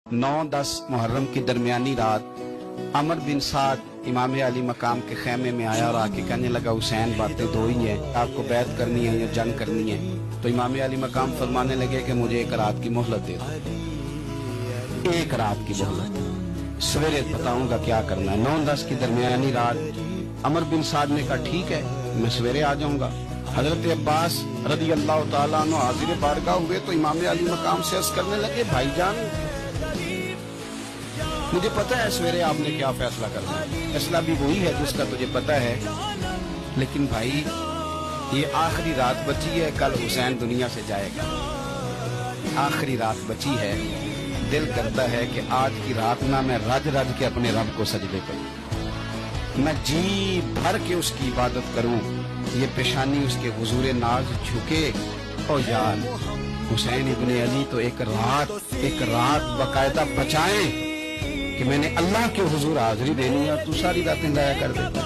9-10 मुहर्रम की दरमियानी रात अमर बिन साद इमाम अली मकाम के खेमे में आया और आके कहने लगा हुसैन बातें दो ही हैं, आपको बैत करनी है या जंग करनी है। तो इमाम अली मकाम फरमाने लगे कि मुझे एक रात की मोहलत दे दो, एक रात की मोहलत, सवेरे बताऊंगा क्या करना है। 9-10 की दरमियानी रात अमर बिन साद ने कहा ठीक है मैं सवेरे आ जाऊंगा। हजरत अब्बास रदी अल्लाह तआला अन्हु हाजिर बारगाह हुए तो इमाम अली मकाम से अर्ज करने लगे भाईजान मुझे पता है सवेरे आपने क्या फैसला करना है, फैसला भी वही है जिसका तुझे पता है, लेकिन भाई ये आखिरी रात बची है, कल हुसैन दुनिया से जाएगा, आखिरी रात बची है। दिल करता है कि आज की रात ना मैं रज रज के अपने रब को सजदे करूं, मैं जी भर के उसकी इबादत करूं, ये पेशानी उसके हुजूर नाज झुके। ओ यार हुसैन इब्ने अली तो एक रात बकायदा बचाएं कि मैंने अल्लाह के हुजूर हाजिरी देनी है और तू सारी रातें जाया कर देता है।